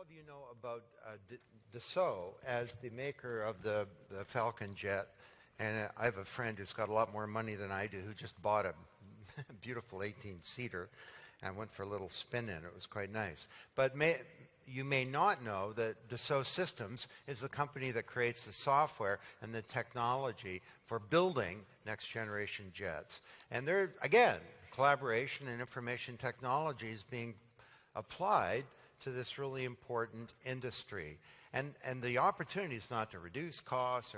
of you know about Dassault as the maker of the Falcon jet, and I have a friend who's got a lot more money than I do who just bought a beautiful 18-seater and went for a little spin in it. It was quite nice. But you may not know that Dassault Systems is the company that creates the software and the technology for building next-generation jets. And there, again, collaboration and information technology is being applied to this really important industry. And the opportunity is not to reduce costs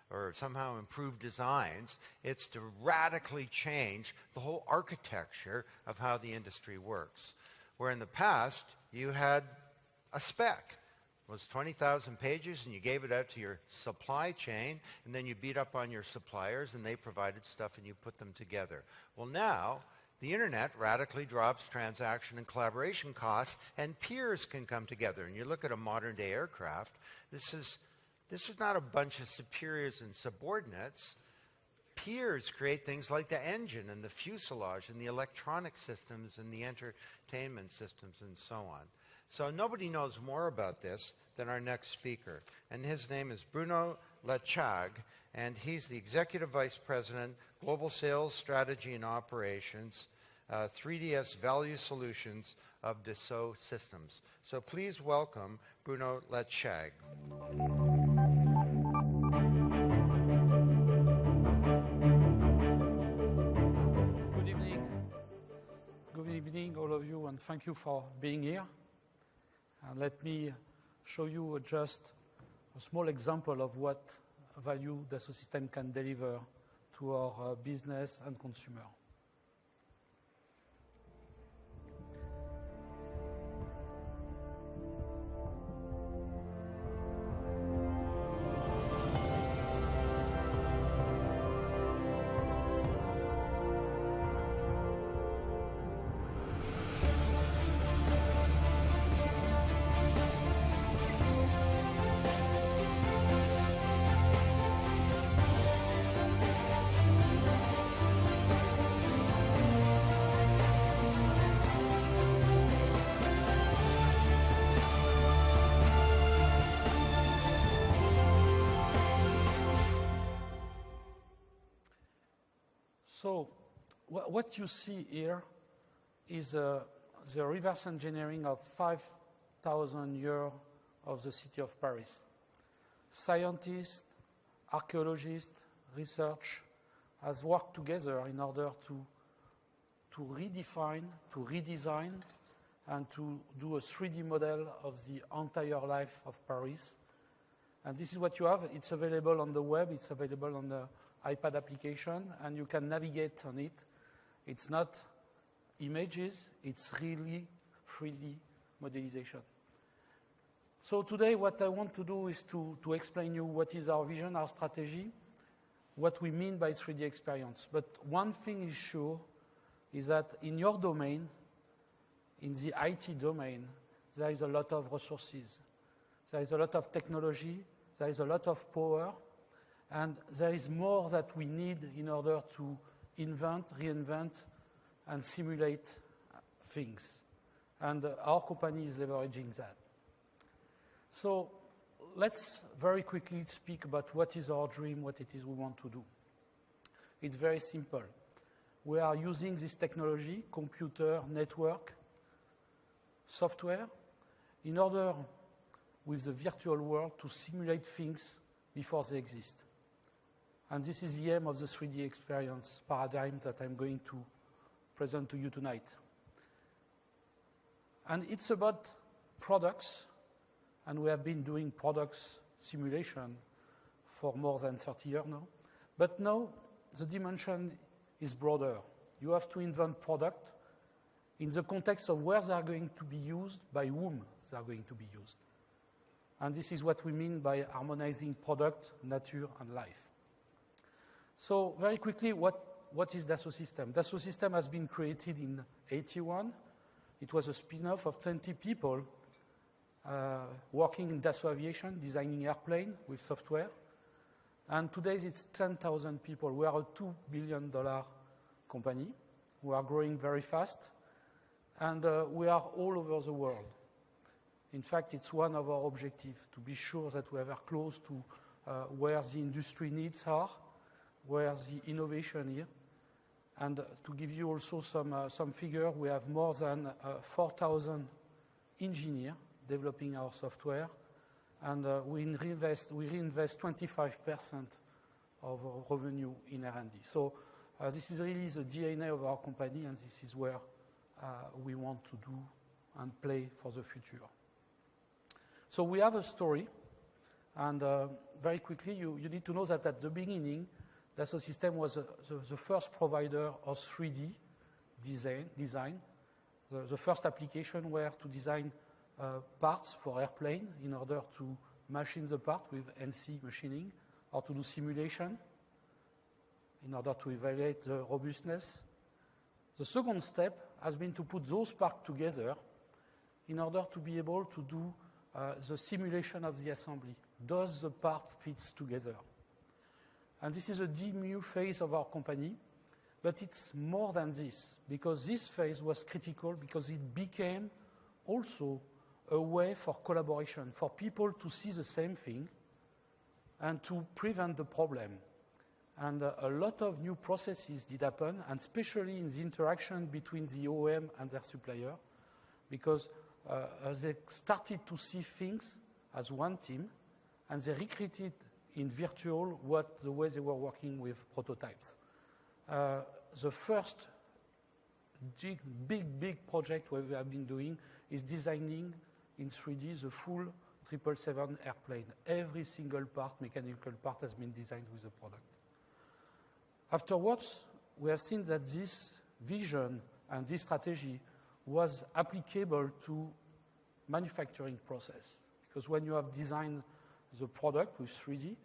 or somehow improve designs. It's to radically change the whole architecture of how the industry works. Where in the past, you had a spec. It was 20,000 pages, and you gave it out to your supply chain, and then you beat up on your suppliers, and they provided stuff, and you put them together. Well, now, the internet radically drops transaction and collaboration costs, and peers can come together. And you look at a modern-day aircraft, this is not a bunch of superiors and subordinates. Peers create things like the engine and the fuselage and the electronic systems and the entertainment systems and so on. So nobody knows more about this than our next speaker. And his name is Bruno Latchague, and he's the Executive Vice President, Global Sales, Strategy and Operations, 3DS Value Solutions of Dassault Systems. So please welcome Bruno Latchague. Good evening, all of you, and thank you for being here. And let me show you just a small example of what value Dassault Systèmes can deliver to our business and consumer. So what you see here is the reverse engineering of 5,000 years of the city of Paris. Scientists, archaeologists, research has worked together in order to redefine, to redesign, and to do a 3D model of the entire life of Paris. And this is what you have. It's available on the web. It's available on the iPad application, and you can navigate on it. It's not images. It's really 3D modelization. So today what I want to do is to explain you what is our vision, our strategy, what we mean by 3D experience. But one thing is sure is that in your domain, in the IT domain, there is a lot of resources. There is a lot of technology. There is a lot of power. And there is more that we need in order to invent, reinvent, and simulate things. And our company is leveraging that. So let's very quickly speak about what is our dream, what it is we want to do. It's very simple. We are using this technology, computer, network, software, in order, with the virtual world, to simulate things before they exist. And this is the aim of the 3D experience paradigm that I'm going to present to you tonight. And it's about products, and we have been doing products simulation for more than 30 years now. But now the dimension is broader. You have to invent product in the context of where they are going to be used, by whom they are going to be used. And this is what we mean by harmonizing product, nature, and life. So very quickly, what is Dassault Systèmes? Dassault Systèmes has been created in 1981. It was a spin-off of 20 people working in Dassault Aviation, designing airplanes with software. And today it's 10,000 people. We are a $2 billion company. We are growing very fast. And we are all over the world. In fact, it's one of our objectives, to be sure that we are close to where the industry needs are, where the innovation is. And to give you also some figure, we have more than 4,000 engineers developing our software, and we reinvest 25% of our revenue in R&D. So this is really the DNA of our company, and this is where we want to do and play for the future. So we have a story, and very quickly, you need to know that at the beginning, Dassault Systèmes was the first provider of 3D design. The first application were to design parts for airplane in order to machine the part with NC machining, or to do simulation in order to evaluate the robustness. The second step has been to put those parts together in order to be able to do the simulation of the assembly. Does the part fit together? And this is a new phase of our company, but it's more than this, because this phase was critical because it became also a way for collaboration, for people to see the same thing and to prevent the problem. And a lot of new processes did happen, and especially in the interaction between the OEM and their supplier, because they started to see things as one team, and they recreated in virtual the way they were working with prototypes. The first big project we have been doing is designing in 3D the full 777 airplane. Every single part, mechanical part, has been designed with the product. Afterwards, we have seen that this vision and this strategy was applicable to manufacturing process. Because when you have designed the product with 3D,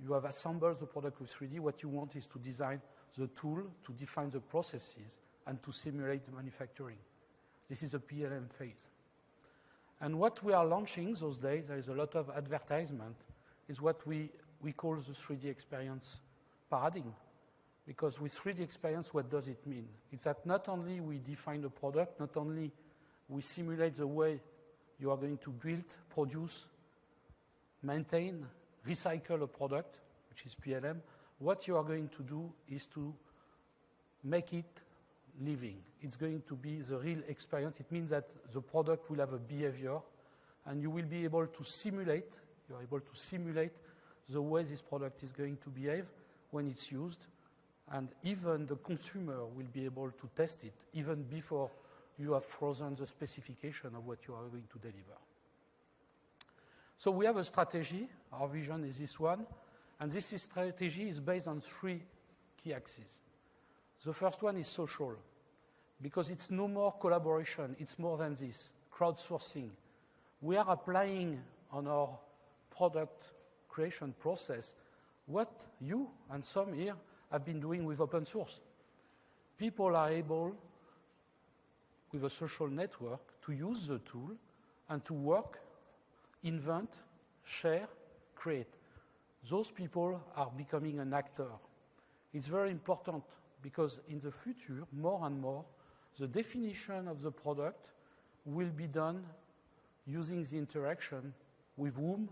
you have assembled the product with 3D, what you want is to design the tool, to define the processes, and to simulate the manufacturing. This is the PLM phase. And what we are launching those days, there is a lot of advertisement, is what we call the 3D experience paradigm. Because with 3D experience, what does it mean? It's that not only we define the product, not only we simulate the way you are going to build, produce, maintain, recycle a product, which is PLM, what you are going to do is to make it living. It's going to be the real experience. It means that the product will have a behavior, and you will be able to simulate, you are able to simulate the way this product is going to behave when it's used, and even the consumer will be able to test it, even before you have frozen the specification of what you are going to deliver. So we have a strategy. Our vision is this one, and this strategy is based on 3 key axes. The first one is social, because it's no more collaboration, it's more than this, crowdsourcing. We are applying on our product creation process what you and some here have been doing with open source. People are able, with a social network, to use the tool and to work, invent, share, create. Those people are becoming an actor. It's very important because in the future, more and more, the definition of the product will be done using the interaction with whom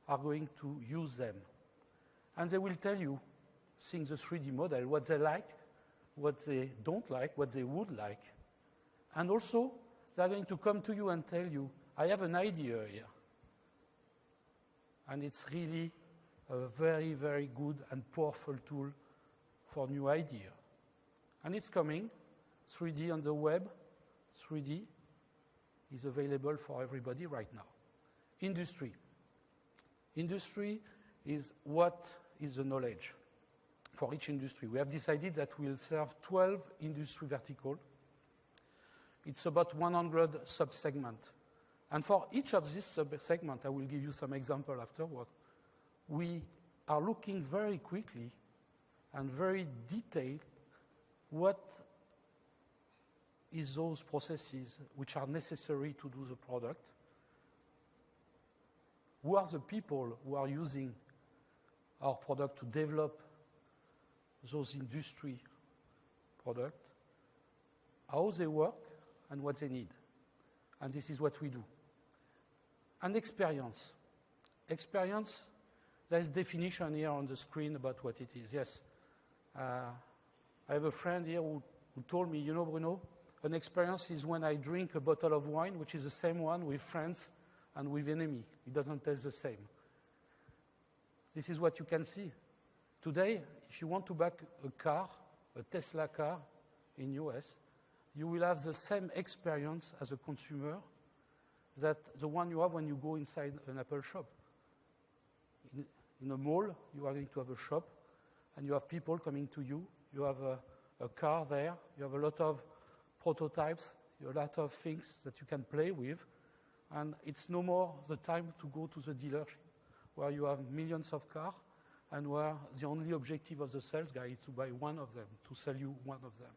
are going to use them. And they will tell you, seeing the 3D model, what they like, what they don't like, what they would like. And also, they are going to come to you and tell you, I have an idea here. And it's really a very, very good and powerful tool for new idea. And it's coming, 3D on the web, 3D is available for everybody right now. Industry. Industry is what is the knowledge for each industry. We have decided that we'll serve 12 industry verticals. It's about 100 sub-segments. And for each of these sub-segments, I will give you some example afterward, we are looking very quickly and very detailed what is those processes which are necessary to do the product, who are the people who are using our product to develop those industry products, how they work, and what they need. And this is what we do. And experience. Experience, there is definition here on the screen about what it is. Yes, I have a friend here who told me, you know, Bruno, an experience is when I drink a bottle of wine, which is the same one with friends and with enemy. It doesn't taste the same. This is what you can see. Today, if you want to buy a car, a Tesla car in US, you will have the same experience as a consumer that the one you have when you go inside an Apple shop. In a mall, you are going to have a shop, and you have people coming to you. You have a car there. You have a lot of prototypes, a lot of things that you can play with, and it's no more the time to go to the dealership where you have millions of cars and where the only objective of the sales guy is to buy one of them, to sell you one of them.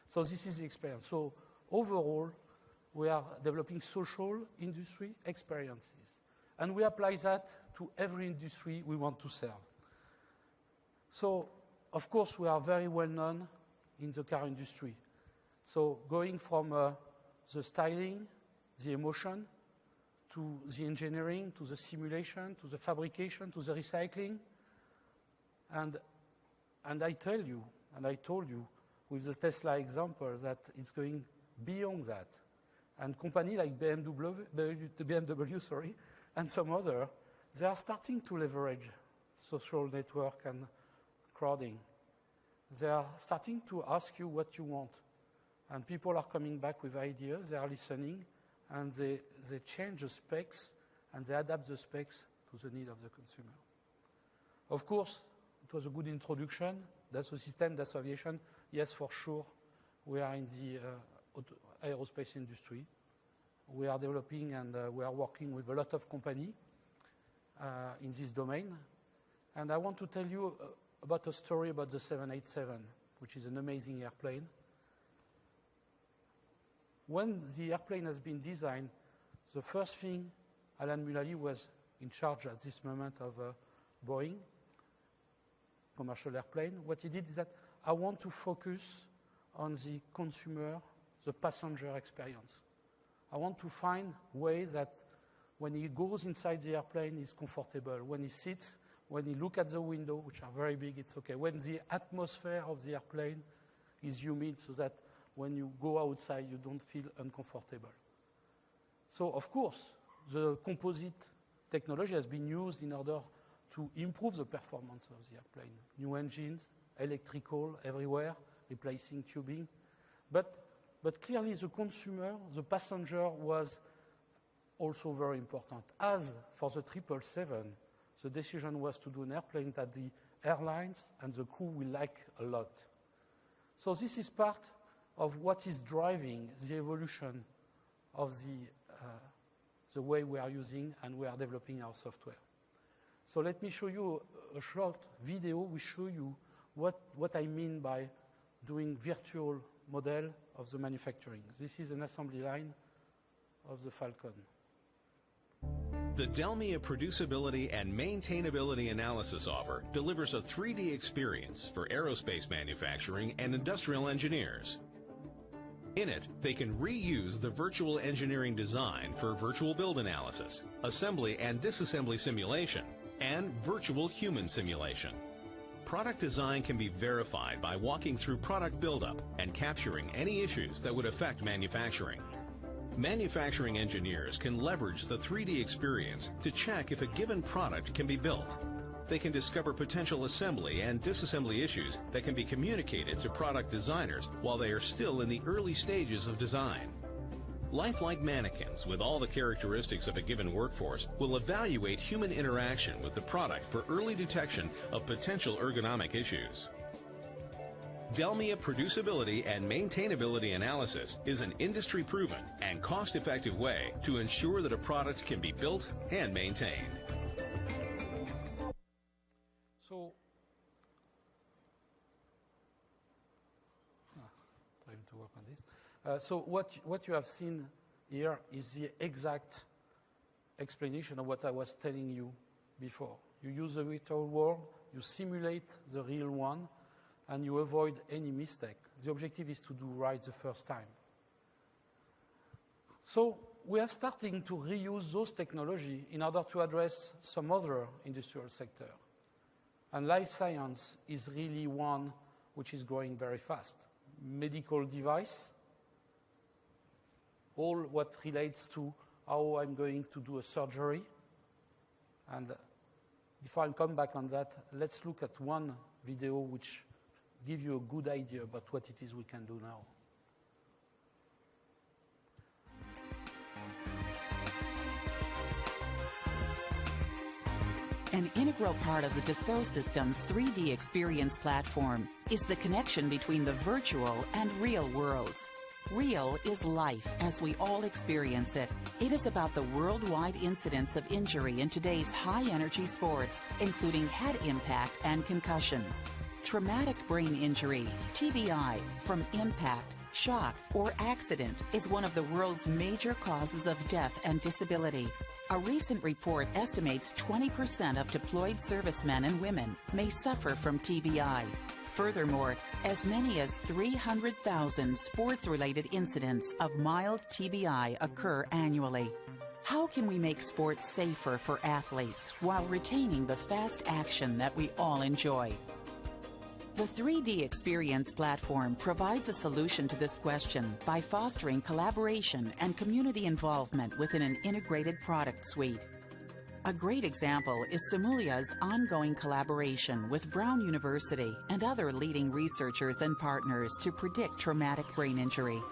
So this is the experience. So overall, we are developing social industry experiences. And we apply that to every industry we want to serve. So, of course, we are very well known in the car industry. So going from the styling, the emotion, to the engineering, to the simulation, to the fabrication, to the recycling. And I tell you, and I told you with the Tesla example that it's going beyond that. And companies like BMW, and some other, they are starting to leverage social network and crowding. They are starting to ask you what you want. And people are coming back with ideas, they are listening, and they change the specs, and they adapt the specs to the need of the consumer. Of course, it was a good introduction. Dassault Systèmes, Dassault Aviation. Yes, for sure, we are in the aerospace industry. We are developing and we are working with a lot of companies in this domain. And I want to tell you about a story about the 787, which is an amazing airplane. When the airplane has been designed, the first thing Alan Mulally was in charge at this moment of Boeing, commercial airplane. What he did is that I want to focus on the consumer, the passenger experience. I want to find ways that when he goes inside the airplane, he's comfortable. When he sits, when he looks at the window, which are very big, it's okay. When the atmosphere of the airplane is humid, so that when you go outside, you don't feel uncomfortable. So, of course, the composite technology has been used in order to improve the performance of the airplane. New engines, electrical everywhere, replacing tubing. But clearly the consumer, the passenger was also very important. As for the 777, the decision was to do an airplane that the airlines and the crew will like a lot. So this is part of what is driving the evolution of the way we are using and we are developing our software. So let me show you a short video. We show you what I mean by doing virtual model of the manufacturing. This is an assembly line of the Falcon. The Delmia Producibility and Maintainability Analysis Offer delivers a 3D experience for aerospace manufacturing and industrial engineers. In it, they can reuse the virtual engineering design for virtual build analysis, assembly and disassembly simulation, and virtual human simulation. Product design can be verified by walking through product buildup and capturing any issues that would affect manufacturing. Manufacturing engineers can leverage the 3D experience to check if a given product can be built. They can discover potential assembly and disassembly issues that can be communicated to product designers while they are still in the early stages of design. Lifelike mannequins with all the characteristics of a given workforce will evaluate human interaction with the product for early detection of potential ergonomic issues. Delmia Producibility and Maintainability Analysis is an industry-proven and cost-effective way to ensure that a product can be built and maintained. So, trying to work on this. So what you have seen here is the exact explanation of what I was telling you before. You use the virtual world, you simulate the real one, and you avoid any mistake. The objective is to do right the first time. So we are starting to reuse those technology in order to address some other industrial sector. And life science is really one which is growing very fast. Medical device, all what relates to how I'm going to do a surgery. And before I come back on that, let's look at one video which gives you a good idea about what it is we can do now. An integral part of the Dassault System's 3D experience platform is the connection between the virtual and real worlds. Real is life as we all experience it. It is about the worldwide incidence of injury in today's high-energy sports, including head impact and concussion. Traumatic brain injury, TBI, from impact, shock, or accident is one of the world's major causes of death and disability. A recent report estimates 20% of deployed servicemen and women may suffer from TBI. Furthermore, as many as 300,000 sports-related incidents of mild TBI occur annually. How can we make sports safer for athletes while retaining the fast action that we all enjoy? The 3D Experience platform provides a solution to this question by fostering collaboration and community involvement within an integrated product suite. A great example is Simulia's ongoing collaboration with Brown University and other leading researchers and partners to predict traumatic brain injury.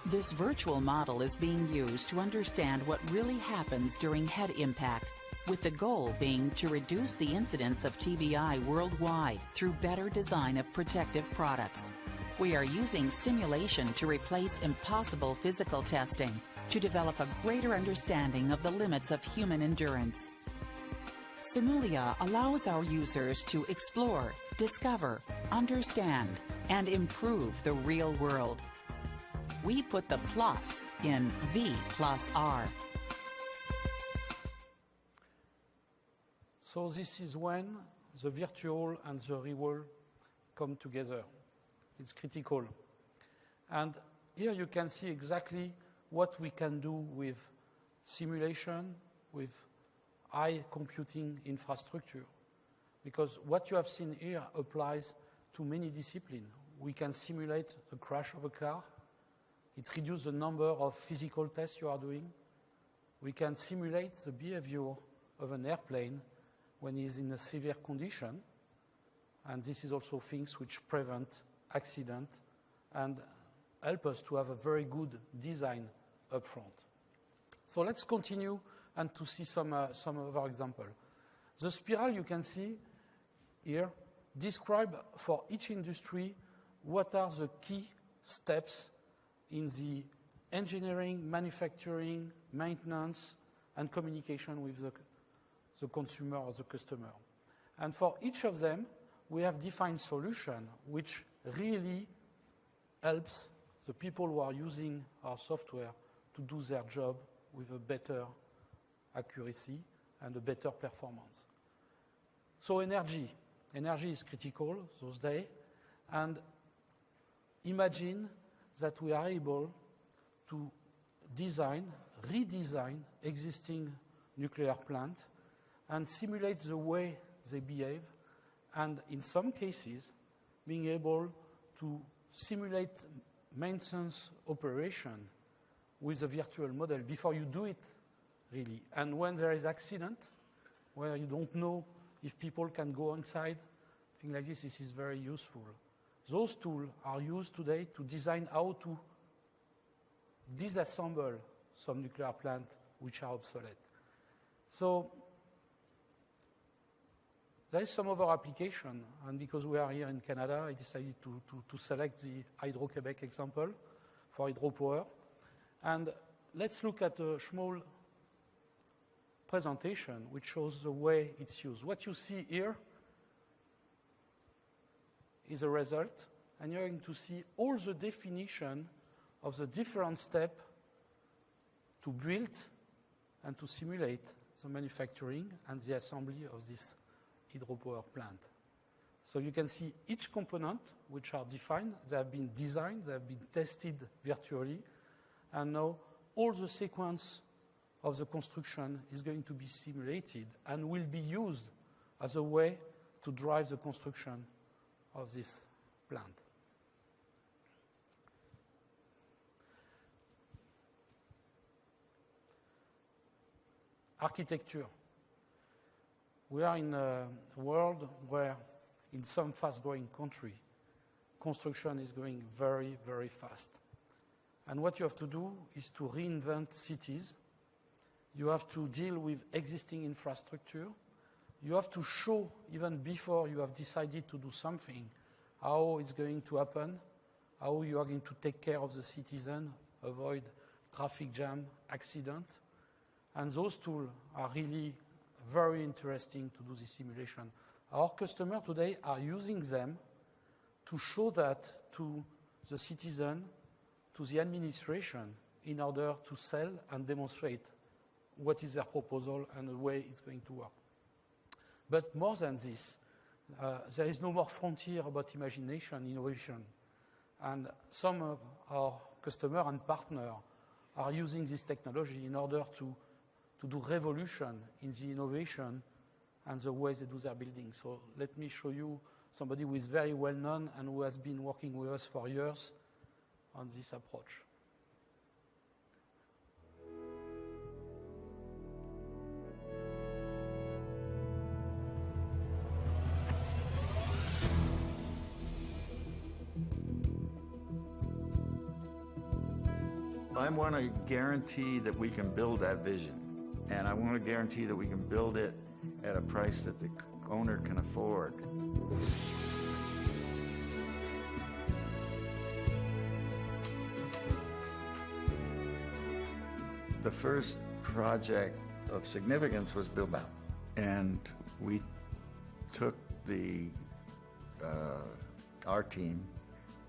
This virtual model is being used to understand what really happens during head impact, with the goal being to reduce the incidence of TBI worldwide through better design of protective products. We are using simulation to replace impossible physical testing to develop a greater understanding of the limits of human endurance. Simulia allows our users to explore, discover, understand, and improve the real world. We put the plus in V+R. So this is when the virtual and the real come together. It's critical. And here you can see exactly what we can do with simulation, with high computing infrastructure. Because what you have seen here applies to many disciplines. We can simulate the crash of a car. It reduces the number of physical tests you are doing. We can simulate the behavior of an airplane when it's in a severe condition. And this is also things which prevent accident and help us to have a very good design up front. So let's continue and to see some of our examples. The spiral you can see here describe for each industry what are the key steps in the engineering, manufacturing, maintenance, and communication with the consumer or the customer. And for each of them, we have defined solution which really helps the people who are using our software to do their job with a better accuracy and a better performance. So energy is critical those days, and imagine that we are able to redesign existing nuclear plants and simulate the way they behave, and in some cases, being able to simulate maintenance operation with a virtual model before you do it, really. And when there is accident, where you don't know if people can go inside, things like this is very useful. Those tools are used today to design how to disassemble some nuclear plants which are obsolete. So there is some other application, and because we are here in Canada, I decided to select the Hydro-Quebec example for hydropower. And let's look at a small presentation which shows the way it's used. What you see here is a result, and you're going to see all the definition of the different steps to build and to simulate the manufacturing and the assembly of this hydropower plant. So you can see each component which are defined, they have been designed, they have been tested virtually, and now all the sequence of the construction is going to be simulated and will be used as a way to drive the construction of this plant. Architecture. We are in a world where, in some fast-growing country, construction is going very, very fast. And what you have to do is to reinvent cities. You have to deal with existing infrastructure. You have to show, even before you have decided to do something, how it's going to happen, how you are going to take care of the citizen, avoid traffic jam, accident. And those tools are really very interesting to do this simulation. Our customers today are using them to show that to the citizen, to the administration, in order to sell and demonstrate what is their proposal and the way it's going to work. But more than this, there is no more frontier about imagination, innovation. And some of our customers and partners are using this technology in order to do revolution in the innovation and the way they do their building. So let me show you somebody who is very well known and who has been working with us for years on this approach. I want to guarantee that we can build that vision. And I want to guarantee that we can build it at a price that the owner can afford. The first project of significance was Bilbao. And we took our team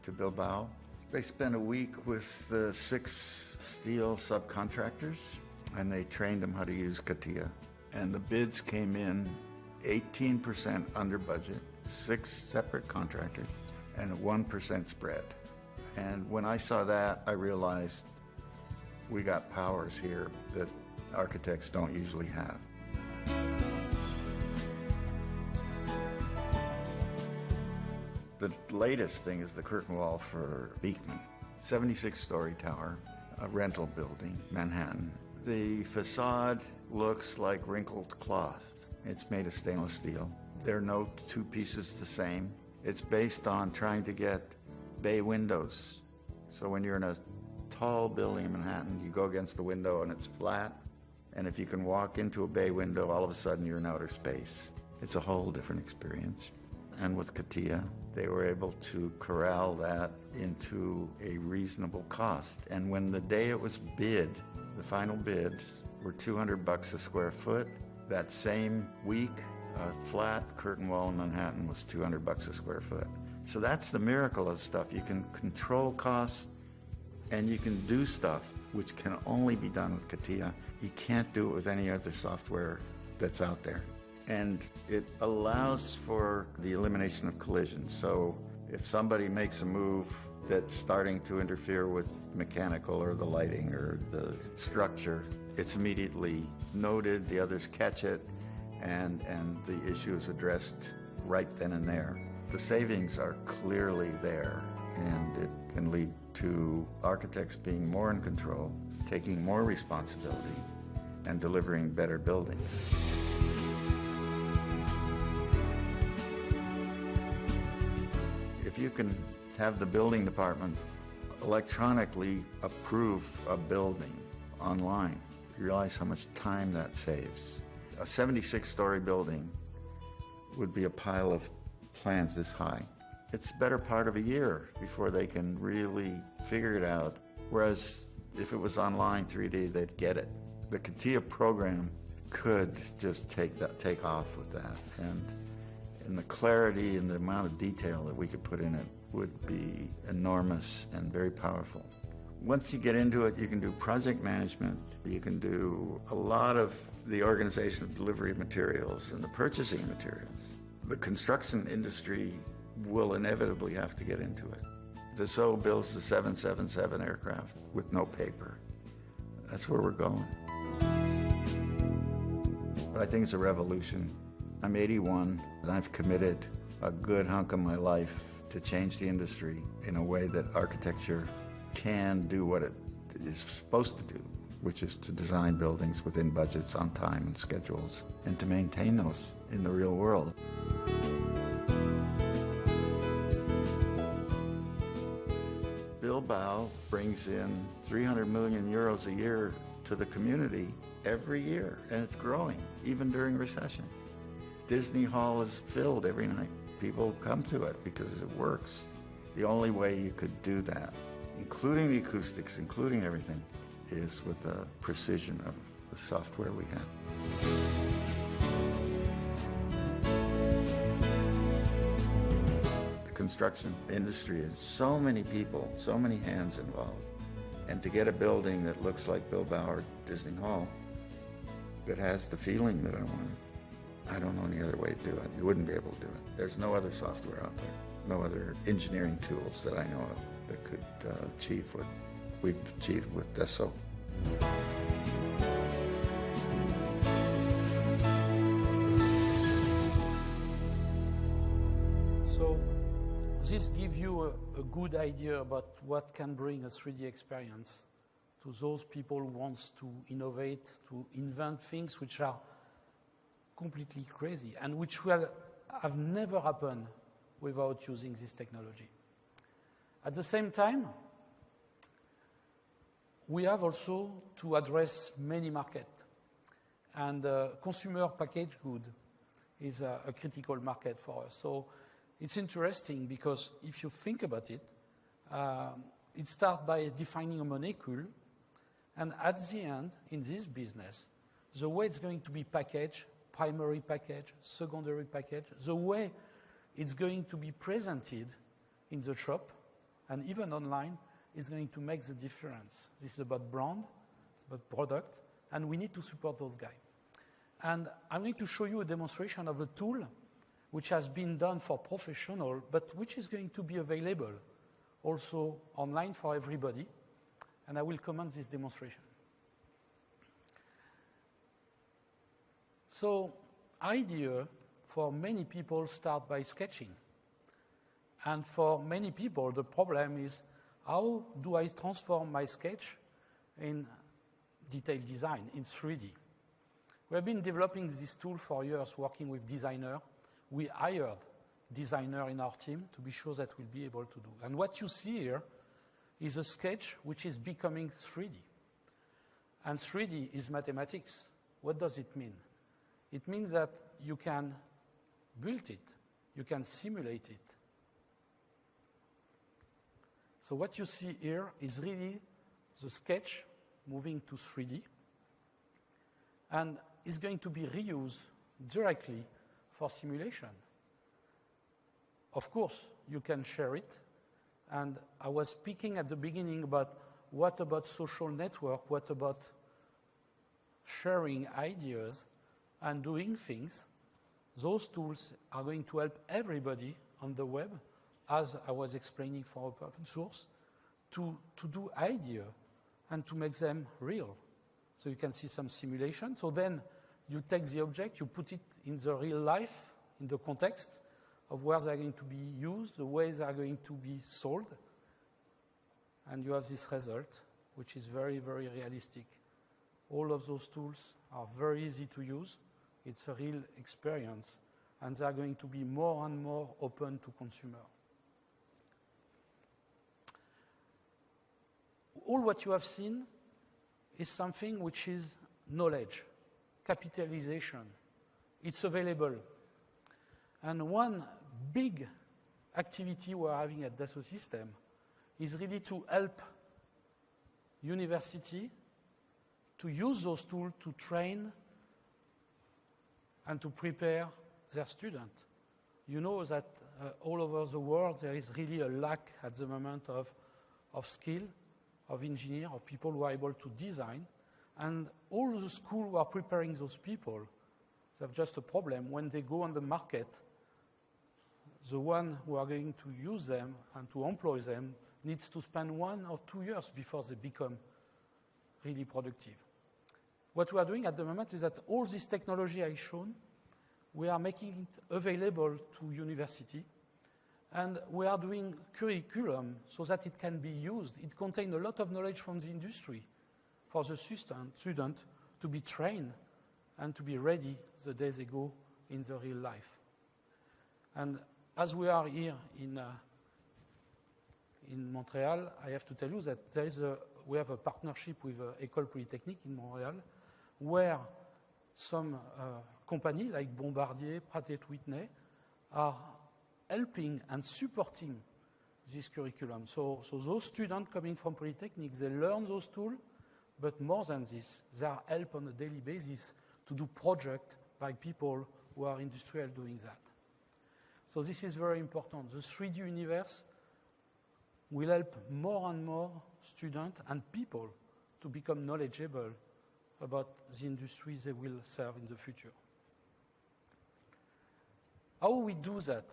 to Bilbao. They spent a week with the 6 steel subcontractors, and they trained them how to use CATIA. And the bids came in 18% under budget, 6 separate contractors, and a 1% spread. And when I saw that, I realized we got powers here that architects don't usually have. The latest thing is the curtain wall for Beekman. 76-story tower, a rental building, Manhattan. The facade looks like wrinkled cloth. It's made of stainless steel. There are no 2 pieces the same. It's based on trying to get bay windows. So when you're in a tall building in Manhattan, you go against the window and it's flat. And if you can walk into a bay window, all of a sudden you're in outer space. It's a whole different experience. And with CATIA, they were able to corral that into a reasonable cost. And when the day it was bid, the final bids were $200 a square foot. That same week, a flat curtain wall in Manhattan was $200 a square foot. So that's the miracle of stuff. You can control costs and you can do stuff which can only be done with CATIA. You can't do it with any other software that's out there. And it allows for the elimination of collisions. So if somebody makes a move that's starting to interfere with mechanical or the lighting or the structure, it's immediately noted, the others catch it, and the issue is addressed right then and there. The savings are clearly there, and it can lead to architects being more in control, taking more responsibility, and delivering better buildings. If you can have the building department electronically approve a building online, you realize how much time that saves. A 76-story building would be a pile of plans this high. It's a better part of a year before they can really figure it out. Whereas if it was online 3D, they'd get it. The CATIA program could just take off with that. And the clarity and the amount of detail that we could put in it would be enormous and very powerful. Once you get into it, you can do project management, you can do a lot of the organization of delivery of materials and the purchasing of materials. The construction industry will inevitably have to get into it. Dassault builds the 777 aircraft with no paper. That's where we're going. But I think it's a revolution. I'm 81, and I've committed a good hunk of my life to change the industry in a way that architecture can do what it is supposed to do, which is to design buildings within budgets, on time and schedules, and to maintain those in the real world. Bilbao brings in 300 million euros a year to the community every year, and it's growing, even during recession. Disney Hall is filled every night. People come to it because it works. The only way you could do that, including the acoustics, including everything, is with the precision of the software we have. The construction industry is so many people, so many hands involved. And to get a building that looks like Bilbao or Disney Hall, that has the feeling that I want, I don't know any other way to do it. You wouldn't be able to do it. There's no other software out there, no other engineering tools that I know of that could achieve what we've achieved with Dassault. So this gives you a good idea about what can bring a 3D experience to those people who want to innovate, to invent things which are completely crazy and which will have never happened without using this technology. At the same time, we have also to address many markets. And consumer packaged good is a critical market for us. So it's interesting because if you think about it, it starts by defining a molecule. And at the end, in this business, the way it's going to be packaged, primary package, secondary package, the way it's going to be presented in the shop and even online is going to make the difference. This is about brand, it's about product, and we need to support those guys. And I'm going to show you a demonstration of a tool which has been done for professional, but which is going to be available also online for everybody. And I will comment this demonstration. So, idea for many people start by sketching. And for many people, the problem is, how do I transform my sketch in detailed design, in 3D? We have been developing this tool for years, working with designers. We hired designers in our team to be sure that we'll be able to do. And what you see here is a sketch which is becoming 3D. And 3D is mathematics. What does it mean? It means that you can build it, you can simulate it. So what you see here is really the sketch moving to 3D, and is going to be reused directly for simulation. Of course, you can share it. And I was speaking at the beginning about what about social network, what about sharing ideas and doing things. Those tools are going to help everybody on the web, as I was explaining for open source, to do idea and to make them real. So you can see some simulation. So then you take the object, you put it in the real life, in the context of where they're going to be used, the way they are going to be sold, and you have this result, which is very, very realistic. All of those tools are very easy to use. It's a real experience, and they are going to be more and more open to consumer. All what you have seen is something which is knowledge, capitalization. It's available. And one big activity we're having at Dassault Systèmes is really to help university to use those tools to train and to prepare their students. You know that all over the world there is really a lack at the moment of skill, of engineers, of people who are able to design. And all the schools who are preparing those people, they have just a problem. When they go on the market, the one who are going to use them and to employ them needs to spend 1 or 2 years before they become really productive. What we are doing at the moment is that all this technology I've shown, we are making it available to university, and we are doing curriculum so that it can be used. It contains a lot of knowledge from the industry for the student to be trained and to be ready the day they go in the real life. And as we are here in Montreal, I have to tell you that we have a partnership with École Polytechnique in Montreal, where some companies like Bombardier, Pratt & Whitney are helping and supporting this curriculum. So those students coming from Polytechnic, they learn those tools, but more than this, they are helped on a daily basis to do projects by people who are industrial doing that. So this is very important. The 3D universe will help more and more students and people to become knowledgeable about the industry they will serve in the future. How we do that?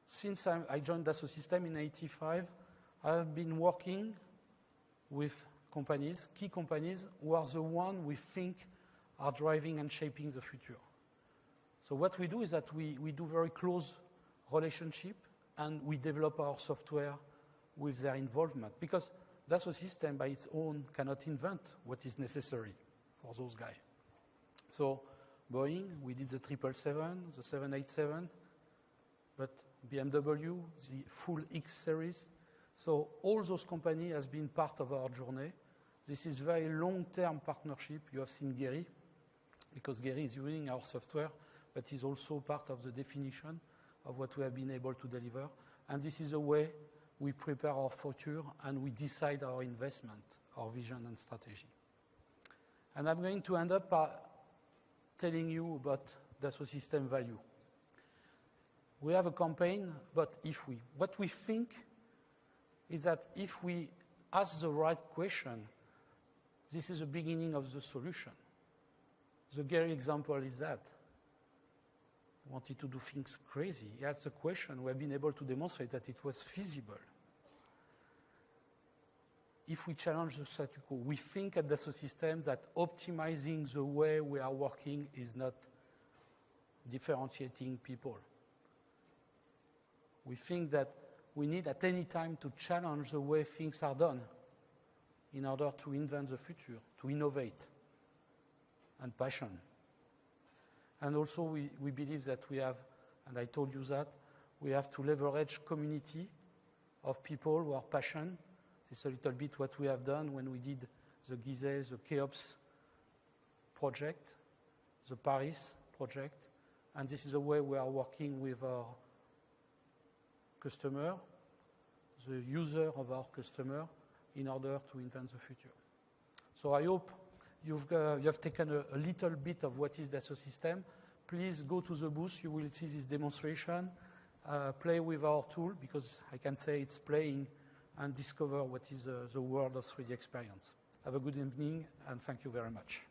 Since I joined Dassault Systèmes in 1985, I have been working with companies, key companies, who are the ones we think are driving and shaping the future. So what we do is that we do very close relationship, and we develop our software with their involvement, because Dassault Systèmes by its own cannot invent what is necessary for those guys. So Boeing, we did the 777, the 787, but BMW, the full X series. So all those companies has been part of our journey. This is very long-term partnership. You have seen Gary, because Gary is using our software, but he's also part of the definition of what we have been able to deliver. And this is the way we prepare our future and we decide our investment, our vision and strategy. And I'm going to end up by telling you about Dassault Systèmes value. We have a campaign, but what we think is that if we ask the right question, this is the beginning of the solution. The Gary example is that. He wanted to do things crazy. He asked the question, we have been able to demonstrate that it was feasible. If we challenge the status quo, we think at Dassault Systèmes that optimizing the way we are working is not differentiating people. We think that we need at any time to challenge the way things are done in order to invent the future, to innovate, and passion. And also we believe that we have, and I told you that, we have to leverage community of people who are passionate. This is a little bit what we have done when we did the Gizeh, the KEOPS project, the Paris project, and this is the way we are working with our customer, the user of our customer, in order to invent the future. So I hope you have taken a little bit of what is Dassault Systèmes. Please go to the booth, you will see this demonstration. Play with our tool, because I can say it's playing, and discover what is the world of 3D experience. Have a good evening, and thank you very much.